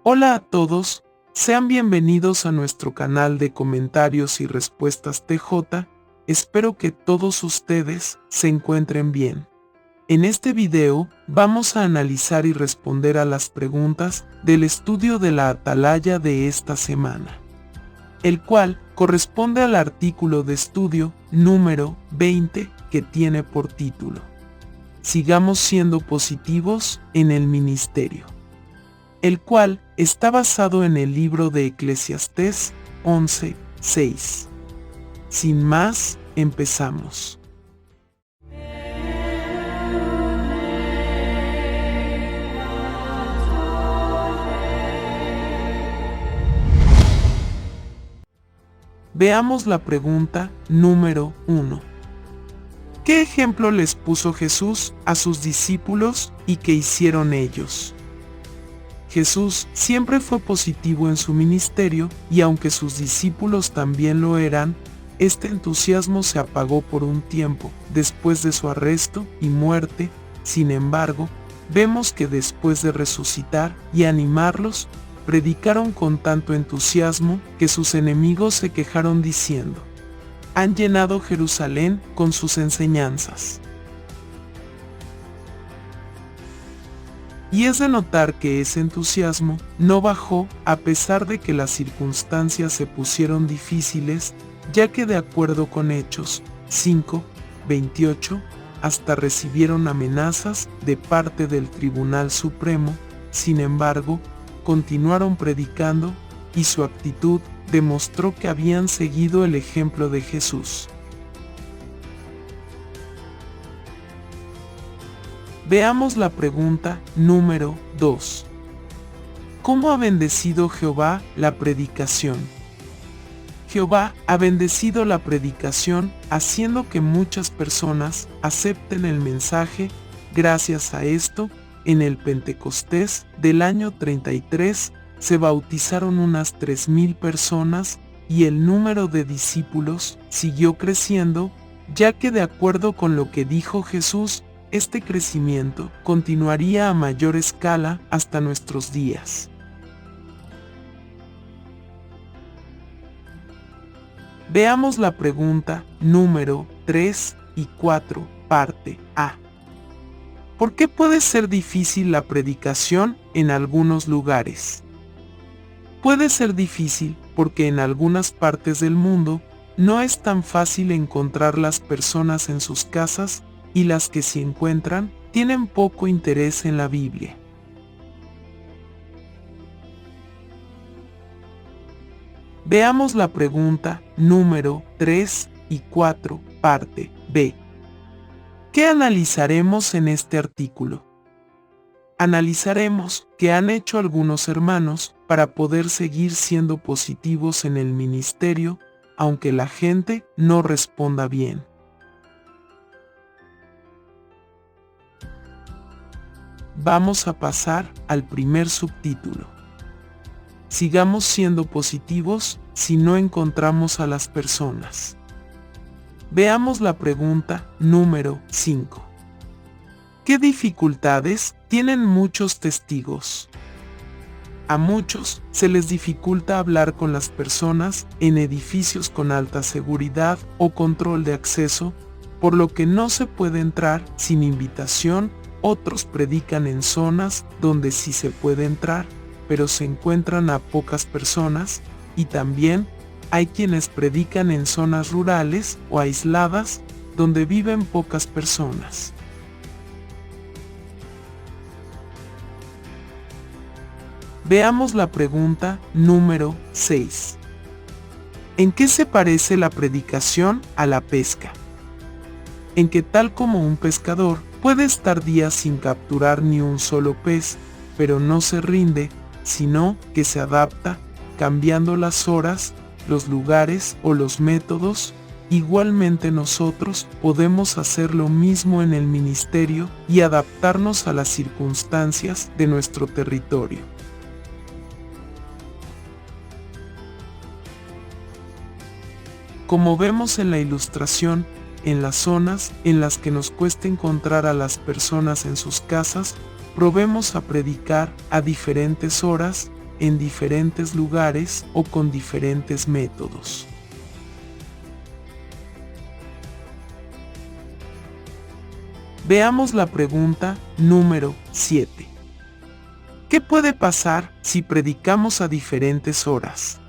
Hola a todos, sean bienvenidos a nuestro canal de comentarios y respuestas TJ. Espero que todos ustedes se encuentren bien. En este video vamos a analizar y responder a las preguntas del estudio de la Atalaya de esta semana, el cual corresponde al artículo de estudio número 20 que tiene por título "Sigamos siendo positivos en el ministerio", el cual está basado en el libro de Eclesiastés 11:6. Sin más, empezamos. Veamos la pregunta número 1. ¿Qué ejemplo les puso Jesús a sus discípulos y qué hicieron ellos? Jesús siempre fue positivo en su ministerio y aunque sus discípulos también lo eran, este entusiasmo se apagó por un tiempo después de su arresto y muerte. Sin embargo, vemos que después de resucitar y animarlos, predicaron con tanto entusiasmo que sus enemigos se quejaron diciendo: "Han llenado Jerusalén con sus enseñanzas". Y es de notar que ese entusiasmo no bajó a pesar de que las circunstancias se pusieron difíciles, ya que de acuerdo con Hechos 5:28, hasta recibieron amenazas de parte del Tribunal Supremo. Sin embargo, continuaron predicando y su actitud demostró que habían seguido el ejemplo de Jesús. Veamos la pregunta número 2. ¿Cómo ha bendecido Jehová la predicación? Jehová ha bendecido la predicación haciendo que muchas personas acepten el mensaje. Gracias a esto, en el Pentecostés del año 33 se bautizaron unas 3,000 personas y el número de discípulos siguió creciendo, ya que de acuerdo con lo que dijo Jesús, este crecimiento continuaría a mayor escala hasta nuestros días. Veamos la pregunta número 3 y 4, parte A. ¿Por qué puede ser difícil la predicación en algunos lugares? Puede ser difícil porque en algunas partes del mundo no es tan fácil encontrar las personas en sus casas y las que se encuentran tienen poco interés en la Biblia. Veamos la pregunta número 3 y 4, parte B. ¿Qué analizaremos en este artículo? Analizaremos qué han hecho algunos hermanos para poder seguir siendo positivos en el ministerio, aunque la gente no responda bien. Vamos a pasar al primer subtítulo. Sigamos siendo positivos si no encontramos a las personas. Veamos la pregunta número 5. ¿Qué dificultades tienen muchos testigos? A muchos se les dificulta hablar con las personas en edificios con alta seguridad o control de acceso, por lo que no se puede entrar sin invitación. Otros predican en zonas donde sí se puede entrar, pero se encuentran a pocas personas, y también hay quienes predican en zonas rurales o aisladas donde viven pocas personas. Veamos la pregunta número 6. ¿En qué se parece la predicación a la pesca? En que tal como un pescador puede estar días sin capturar ni un solo pez, pero no se rinde, sino que se adapta, cambiando las horas, los lugares o los métodos. Igualmente nosotros podemos hacer lo mismo en el ministerio y adaptarnos a las circunstancias de nuestro territorio. Como vemos en la ilustración, en las zonas en las que nos cuesta encontrar a las personas en sus casas, probemos a predicar a diferentes horas en diferentes lugares o con diferentes métodos. Veamos la pregunta número 7. ¿Qué puede pasar si predicamos a diferentes horas?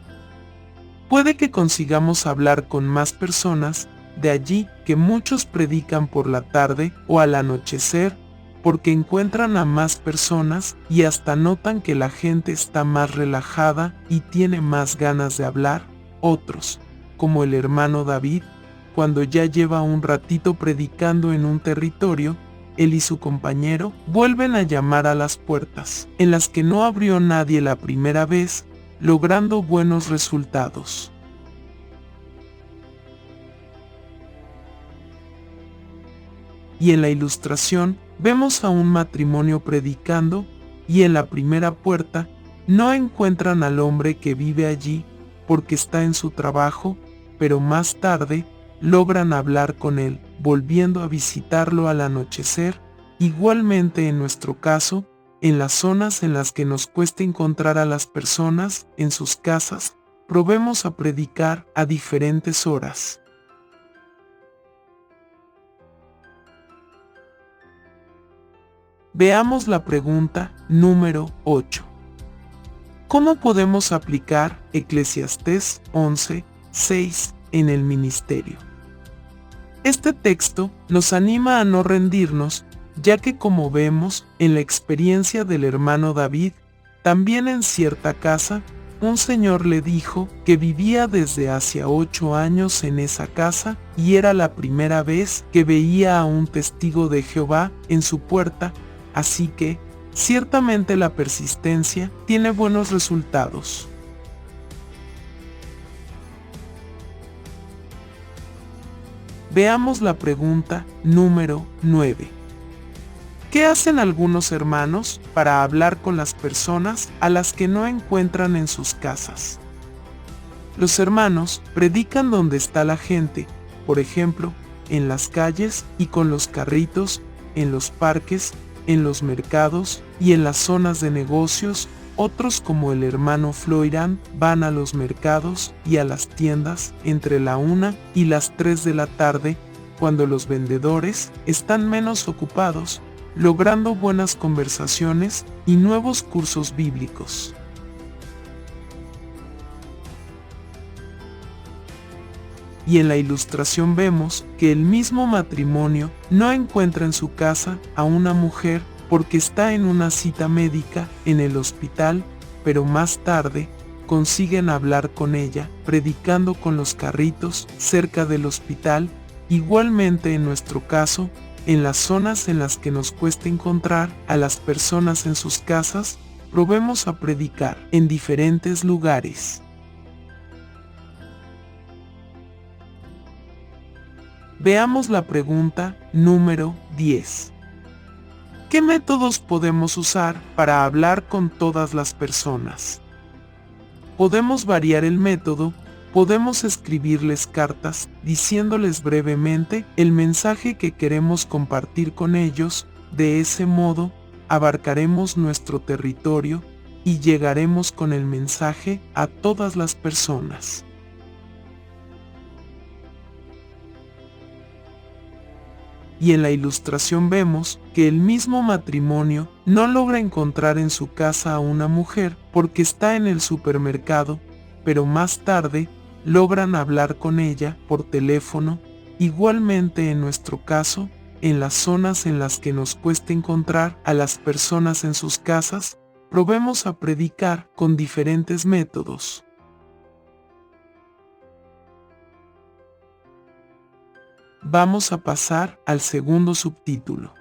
Puede que consigamos hablar con más personas, de allí que muchos predican por la tarde o al anochecer, porque encuentran a más personas y hasta notan que la gente está más relajada y tiene más ganas de hablar. Otros, como el hermano David, cuando ya lleva un ratito predicando en un territorio, él y su compañero vuelven a llamar a las puertas, en las que no abrió nadie la primera vez, logrando buenos resultados. Y en la ilustración vemos a un matrimonio predicando, y en la primera puerta no encuentran al hombre que vive allí porque está en su trabajo, pero más tarde logran hablar con él, volviendo a visitarlo al anochecer. Igualmente en nuestro caso, en las zonas en las que nos cuesta encontrar a las personas en sus casas, probemos a predicar a diferentes horas. Veamos la pregunta número 8. ¿Cómo podemos aplicar Eclesiastés 11:6 en el ministerio? Este texto nos anima a no rendirnos, ya que como vemos en la experiencia del hermano David, también en cierta casa, un señor le dijo que vivía desde hacía 8 años en esa casa y era la primera vez que veía a un testigo de Jehová en su puerta, así que, ciertamente la persistencia tiene buenos resultados. Veamos la pregunta número 9. ¿Qué hacen algunos hermanos para hablar con las personas a las que no encuentran en sus casas? Los hermanos predican donde está la gente, por ejemplo, en las calles y con los carritos, en los parques, en los mercados y en las zonas de negocios. Otros, como el hermano Floirán, van a los mercados y a las tiendas entre la 1 y las 3 de la tarde, cuando los vendedores están menos ocupados, logrando buenas conversaciones y nuevos cursos bíblicos. Y en la ilustración vemos que el mismo matrimonio no encuentra en su casa a una mujer porque está en una cita médica en el hospital, pero más tarde consiguen hablar con ella, predicando con los carritos cerca del hospital. Igualmente en nuestro caso, en las zonas en las que nos cuesta encontrar a las personas en sus casas, probemos a predicar en diferentes lugares. Veamos la pregunta número 10. ¿Qué métodos podemos usar para hablar con todas las personas? Podemos variar el método, podemos escribirles cartas diciéndoles brevemente el mensaje que queremos compartir con ellos. De ese modo, abarcaremos nuestro territorio y llegaremos con el mensaje a todas las personas. Y en la ilustración vemos que el mismo matrimonio no logra encontrar en su casa a una mujer porque está en el supermercado, pero más tarde logran hablar con ella por teléfono. Igualmente en nuestro caso, en las zonas en las que nos cuesta encontrar a las personas en sus casas, probemos a predicar con diferentes métodos. Vamos a pasar al segundo subtítulo.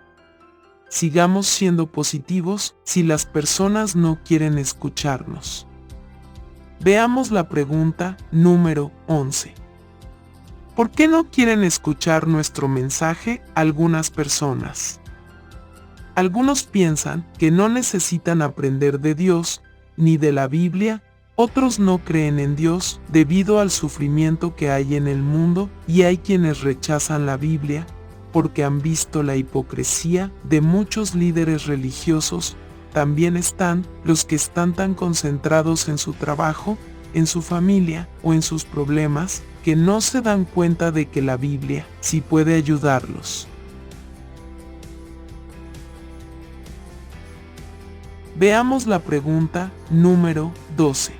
Sigamos siendo positivos si las personas no quieren escucharnos. Veamos la pregunta número 11. ¿Por qué no quieren escuchar nuestro mensaje algunas personas? Algunos piensan que no necesitan aprender de Dios ni de la Biblia. Otros no creen en Dios debido al sufrimiento que hay en el mundo, y hay quienes rechazan la Biblia porque han visto la hipocresía de muchos líderes religiosos. también están los que están tan concentrados en su trabajo, en su familia o en sus problemas, que no se dan cuenta de que la Biblia sí puede ayudarlos. Veamos la pregunta número 12.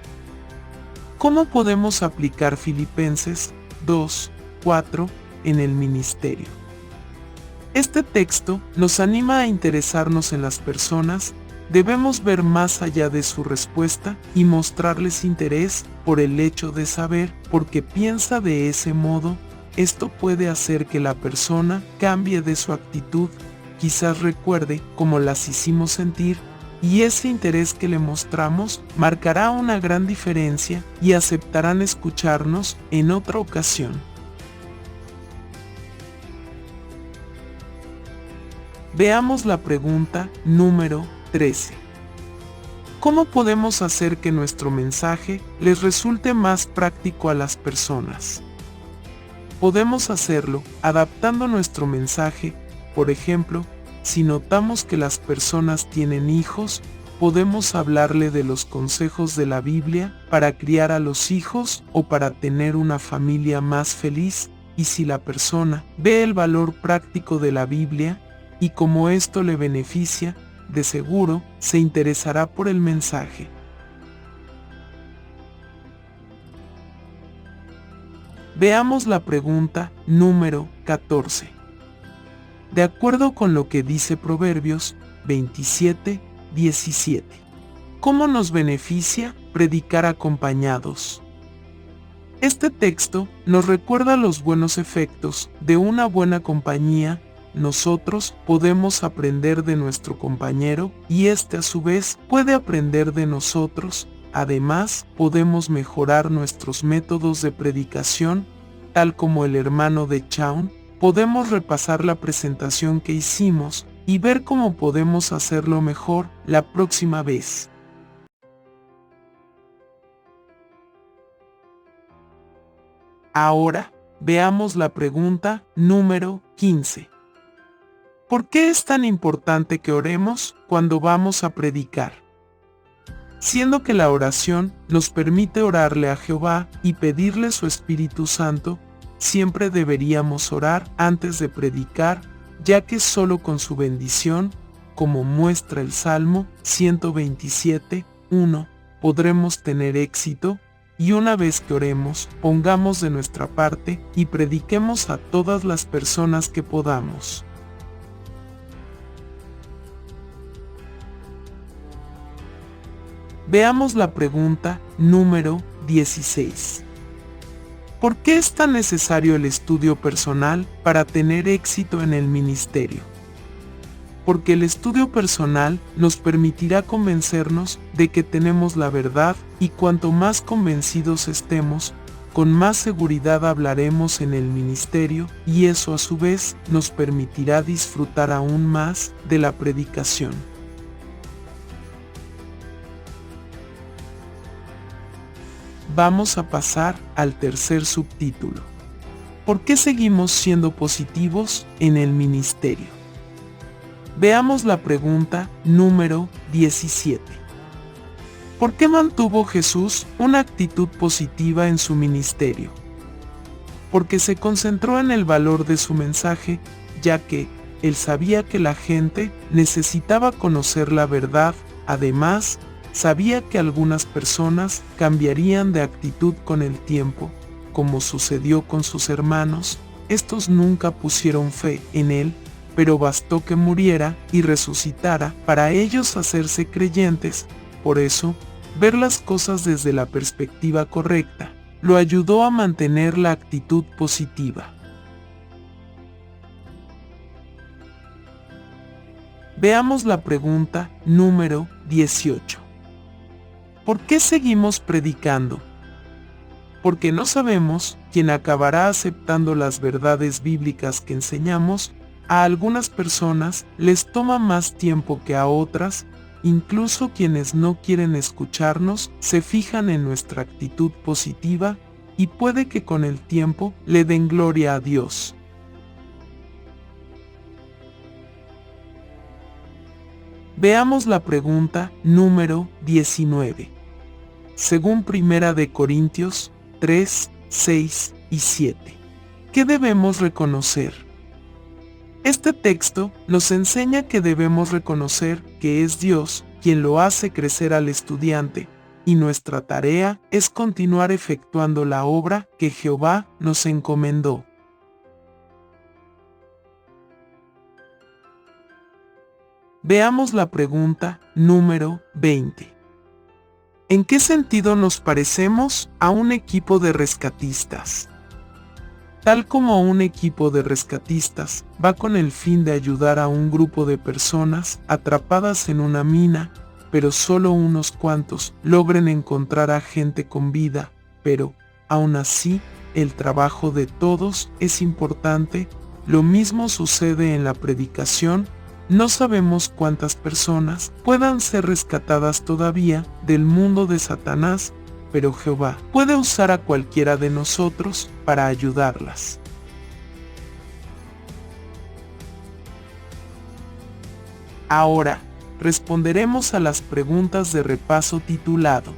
¿Cómo podemos aplicar Filipenses 2:4 en el ministerio? Este texto nos anima a interesarnos en las personas. Debemos ver más allá de su respuesta y mostrarles interés por el hecho de saber por qué piensa de ese modo. Esto puede hacer que la persona cambie de su actitud, quizás recuerde cómo las hicimos sentir, y ese interés que le mostramos marcará una gran diferencia y aceptarán escucharnos en otra ocasión. Veamos la pregunta número 13. ¿Cómo podemos hacer que nuestro mensaje les resulte más práctico a las personas? Podemos hacerlo adaptando nuestro mensaje. Por ejemplo, si notamos que las personas tienen hijos, podemos hablarle de los consejos de la Biblia para criar a los hijos o para tener una familia más feliz. Y si la persona ve el valor práctico de la Biblia y cómo esto le beneficia, de seguro se interesará por el mensaje. Veamos la pregunta número 14. De acuerdo con lo que dice Proverbios 27:17, ¿cómo nos beneficia predicar acompañados? Este texto nos recuerda los buenos efectos de una buena compañía. Nosotros podemos aprender de nuestro compañero y éste a su vez puede aprender de nosotros. Además, podemos mejorar nuestros métodos de predicación, tal como el hermano de Shawn. Podemos repasar la presentación que hicimos y ver cómo podemos hacerlo mejor la próxima vez. Ahora, veamos la pregunta número 15. ¿Por qué es tan importante que oremos cuando vamos a predicar? Siendo que la oración nos permite orarle a Jehová y pedirle su Espíritu Santo, siempre deberíamos orar antes de predicar, ya que solo con su bendición, como muestra el Salmo 127:1, podremos tener éxito. Y una vez que oremos, pongamos de nuestra parte y prediquemos a todas las personas que podamos. Veamos la pregunta número 16. ¿Por qué es tan necesario el estudio personal para tener éxito en el ministerio? Porque el estudio personal nos permitirá convencernos de que tenemos la verdad, y cuanto más convencidos estemos, con más seguridad hablaremos en el ministerio, y eso a su vez nos permitirá disfrutar aún más de la predicación. Vamos a pasar al tercer subtítulo. ¿Por qué seguimos siendo positivos en el ministerio? Veamos la pregunta número 17. ¿Por qué mantuvo Jesús una actitud positiva en su ministerio? Porque se concentró en el valor de su mensaje, ya que él sabía que la gente necesitaba conocer la verdad. Además, sabía que algunas personas cambiarían de actitud con el tiempo, como sucedió con sus hermanos. Estos nunca pusieron fe en él, pero bastó que muriera y resucitara para ellos hacerse creyentes. Por eso, ver las cosas desde la perspectiva correcta lo ayudó a mantener la actitud positiva. Veamos la pregunta número 18. ¿Por qué seguimos predicando? Porque no sabemos quién acabará aceptando las verdades bíblicas que enseñamos. A algunas personas les toma más tiempo que a otras. Incluso quienes no quieren escucharnos se fijan en nuestra actitud positiva, y puede que con el tiempo le den gloria a Dios. Veamos la pregunta número 19. Según Primera de Corintios 3, 6 y 7. ¿Qué debemos reconocer? Este texto nos enseña que debemos reconocer que es Dios quien lo hace crecer al estudiante, y nuestra tarea es continuar efectuando la obra que Jehová nos encomendó. Veamos la pregunta número 20. ¿En qué sentido nos parecemos a un equipo de rescatistas? Tal como un equipo de rescatistas va con el fin de ayudar a un grupo de personas atrapadas en una mina, pero solo unos cuantos logren encontrar a gente con vida, pero, aún así, el trabajo de todos es importante. Lo mismo sucede en la predicación. No sabemos cuántas personas puedan ser rescatadas todavía del mundo de Satanás, pero Jehová puede usar a cualquiera de nosotros para ayudarlas. Ahora, responderemos a las preguntas de repaso titulado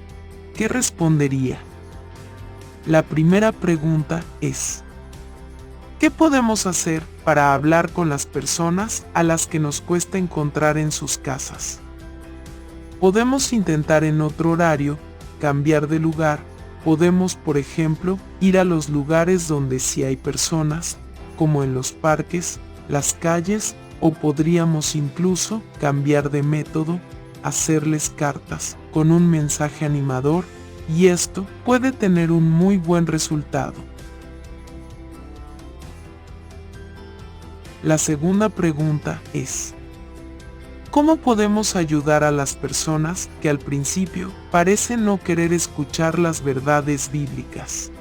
¿Qué respondería? La primera pregunta es: ¿qué podemos hacer para hablar con las personas a las que nos cuesta encontrar en sus casas? Podemos intentar en otro horario, cambiar de lugar. Podemos, por ejemplo, ir a los lugares donde sí hay personas, como en los parques, las calles, o podríamos incluso cambiar de método, hacerles cartas con un mensaje animador, y esto puede tener un muy buen resultado. La segunda pregunta es: ¿cómo podemos ayudar a las personas que al principio parecen no querer escuchar las verdades bíblicas?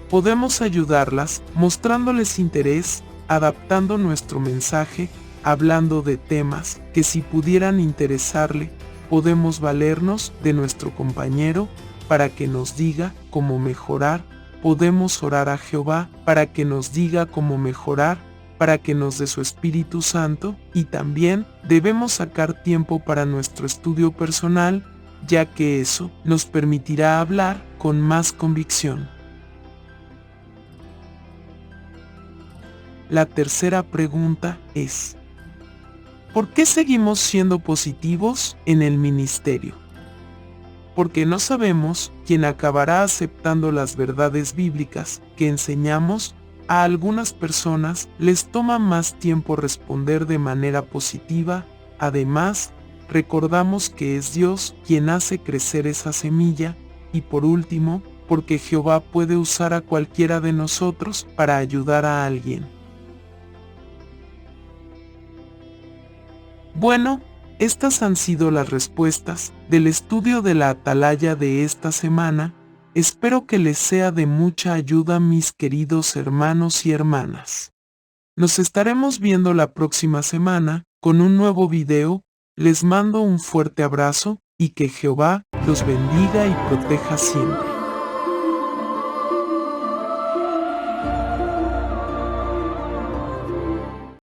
Podemos ayudarlas mostrándoles interés, adaptando nuestro mensaje, hablando de temas que si pudieran interesarle. Podemos valernos de nuestro compañero para que nos diga cómo mejorar. Podemos orar a Jehová para que nos diga cómo mejorar, para que nos dé su Espíritu Santo, y también debemos sacar tiempo para nuestro estudio personal, ya que eso nos permitirá hablar con más convicción. La tercera pregunta es: ¿por qué seguimos siendo positivos en el ministerio? Porque no sabemos quién acabará aceptando las verdades bíblicas que enseñamos. A algunas personas les toma más tiempo responder de manera positiva. Además, recordamos que es Dios quien hace crecer esa semilla. Y por último, porque Jehová puede usar a cualquiera de nosotros para ayudar a alguien. Bueno, estas han sido las respuestas del estudio de la atalaya de esta semana. Espero que les sea de mucha ayuda, mis queridos hermanos y hermanas. Nos estaremos viendo la próxima semana con un nuevo video. Les mando un fuerte abrazo y que Jehová los bendiga y proteja siempre.